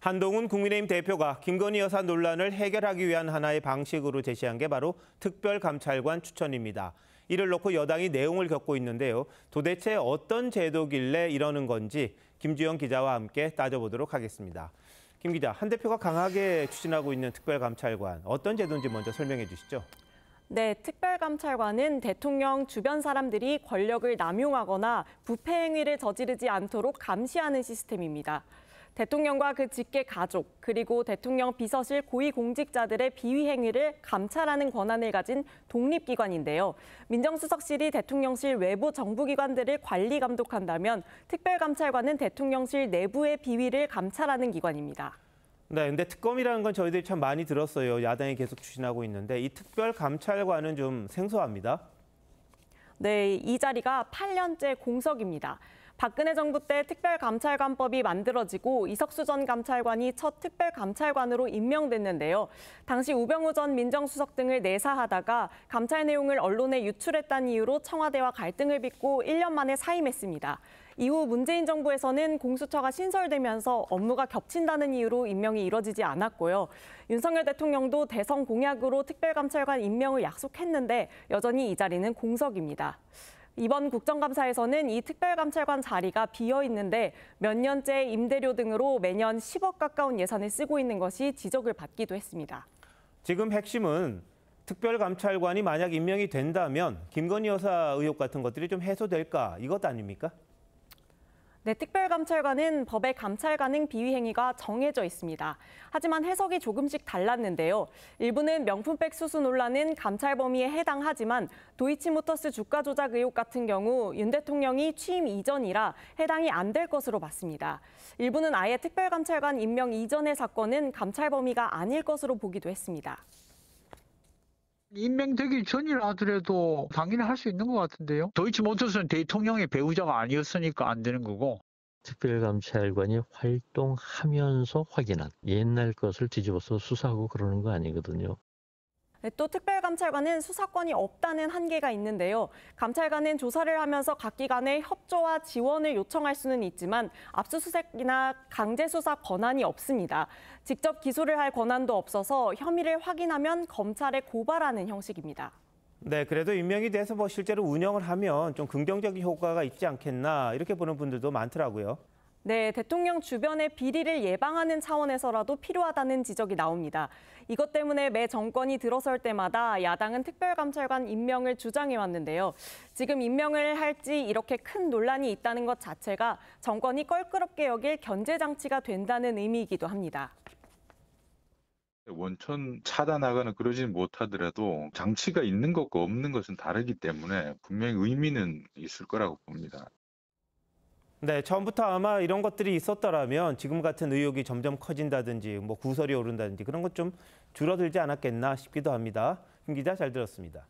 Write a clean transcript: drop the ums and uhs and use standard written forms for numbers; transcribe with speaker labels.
Speaker 1: 한동훈 국민의힘 대표가 김건희 여사 논란을 해결하기 위한 하나의 방식으로 제시한 게 바로 특별감찰관 추천입니다. 이를 놓고 여당이 내용을 겪고 있는데요. 도대체 어떤 제도길래 이러는 건지 김주영 기자와 함께 따져보도록 하겠습니다. 김 기자, 한 대표가 강하게 추진하고 있는 특별감찰관, 어떤 제도인지 먼저 설명해 주시죠.
Speaker 2: 네, 특별감찰관은 대통령 주변 사람들이 권력을 남용하거나 부패 행위를 저지르지 않도록 감시하는 시스템입니다. 대통령과 그 직계 가족, 그리고 대통령 비서실 고위공직자들의 비위 행위를 감찰하는 권한을 가진 독립기관인데요. 민정수석실이 대통령실 외부 정부기관들을 관리 감독한다면 특별감찰관은 대통령실 내부의 비위를 감찰하는 기관입니다.
Speaker 1: 네, 근데 특검이라는 건 저희들이 참 많이 들었어요. 야당이 계속 추진하고 있는데 이 특별감찰관은 좀 생소합니다.
Speaker 2: 네, 이 자리가 8년째 공석입니다. 박근혜 정부 때 특별감찰관법이 만들어지고 이석수 전 감찰관이 첫 특별감찰관으로 임명됐는데요. 당시 우병우 전 민정수석 등을 내사하다가 감찰 내용을 언론에 유출했다는 이유로 청와대와 갈등을 빚고 1년 만에 사임했습니다. 이후 문재인 정부에서는 공수처가 신설되면서 업무가 겹친다는 이유로 임명이 이뤄지지 않았고요. 윤석열 대통령도 대선 공약으로 특별감찰관 임명을 약속했는데 여전히 이 자리는 공석입니다. 이번 국정감사에서는 이 특별감찰관 자리가 비어 있는데 몇 년째 임대료 등으로 매년 10억 가까운 예산을 쓰고 있는 것이 지적을 받기도 했습니다.
Speaker 1: 지금 핵심은 특별감찰관이 만약 임명이 된다면 김건희 여사 의혹 같은 것들이 좀 해소될까 이것 아닙니까?
Speaker 2: 네, 특별감찰관은 법의 감찰 가능 비위 행위가 정해져 있습니다. 하지만 해석이 조금씩 달랐는데요. 일부는 명품백 수수 논란은 감찰 범위에 해당하지만 도이치모터스 주가 조작 의혹 같은 경우 윤 대통령이 취임 이전이라 해당이 안 될 것으로 봤습니다. 일부는 아예 특별감찰관 임명 이전의 사건은 감찰 범위가 아닐 것으로 보기도 했습니다.
Speaker 3: 임명되기 전이라 하더라도 당연히 할 수 있는 것 같은데요. 도이치모터스는 대통령의 배우자가 아니었으니까 안 되는 거고.
Speaker 4: 특별감찰관이 활동하면서 확인한 옛날 것을 뒤집어서 수사하고 그러는 거 아니거든요.
Speaker 2: 또 특별감찰관은 수사권이 없다는 한계가 있는데요. 감찰관은 조사를 하면서 각 기관의 협조와 지원을 요청할 수는 있지만 압수수색이나 강제수사 권한이 없습니다. 직접 기소를 할 권한도 없어서 혐의를 확인하면 검찰에 고발하는 형식입니다.
Speaker 1: 네, 그래도 임명이 돼서 실제로 운영을 하면 좀 긍정적인 효과가 있지 않겠나 이렇게 보는 분들도 많더라고요.
Speaker 2: 네, 대통령 주변의 비리를 예방하는 차원에서라도 필요하다는 지적이 나옵니다. 이것 때문에 매 정권이 들어설 때마다 야당은 특별감찰관 임명을 주장해왔는데요. 지금 임명을 할지 이렇게 큰 논란이 있다는 것 자체가 정권이 껄끄럽게 여길 견제장치가 된다는 의미이기도 합니다.
Speaker 5: 원천 차단하거나 그러지는 못하더라도 장치가 있는 것과 없는 것은 다르기 때문에 분명히 의미는 있을 거라고 봅니다.
Speaker 1: 네, 처음부터 아마 이런 것들이 있었더라면 지금 같은 의혹이 점점 커진다든지 구설이 오른다든지 그런 것 좀 줄어들지 않았겠나 싶기도 합니다. 김 기자 잘 들었습니다.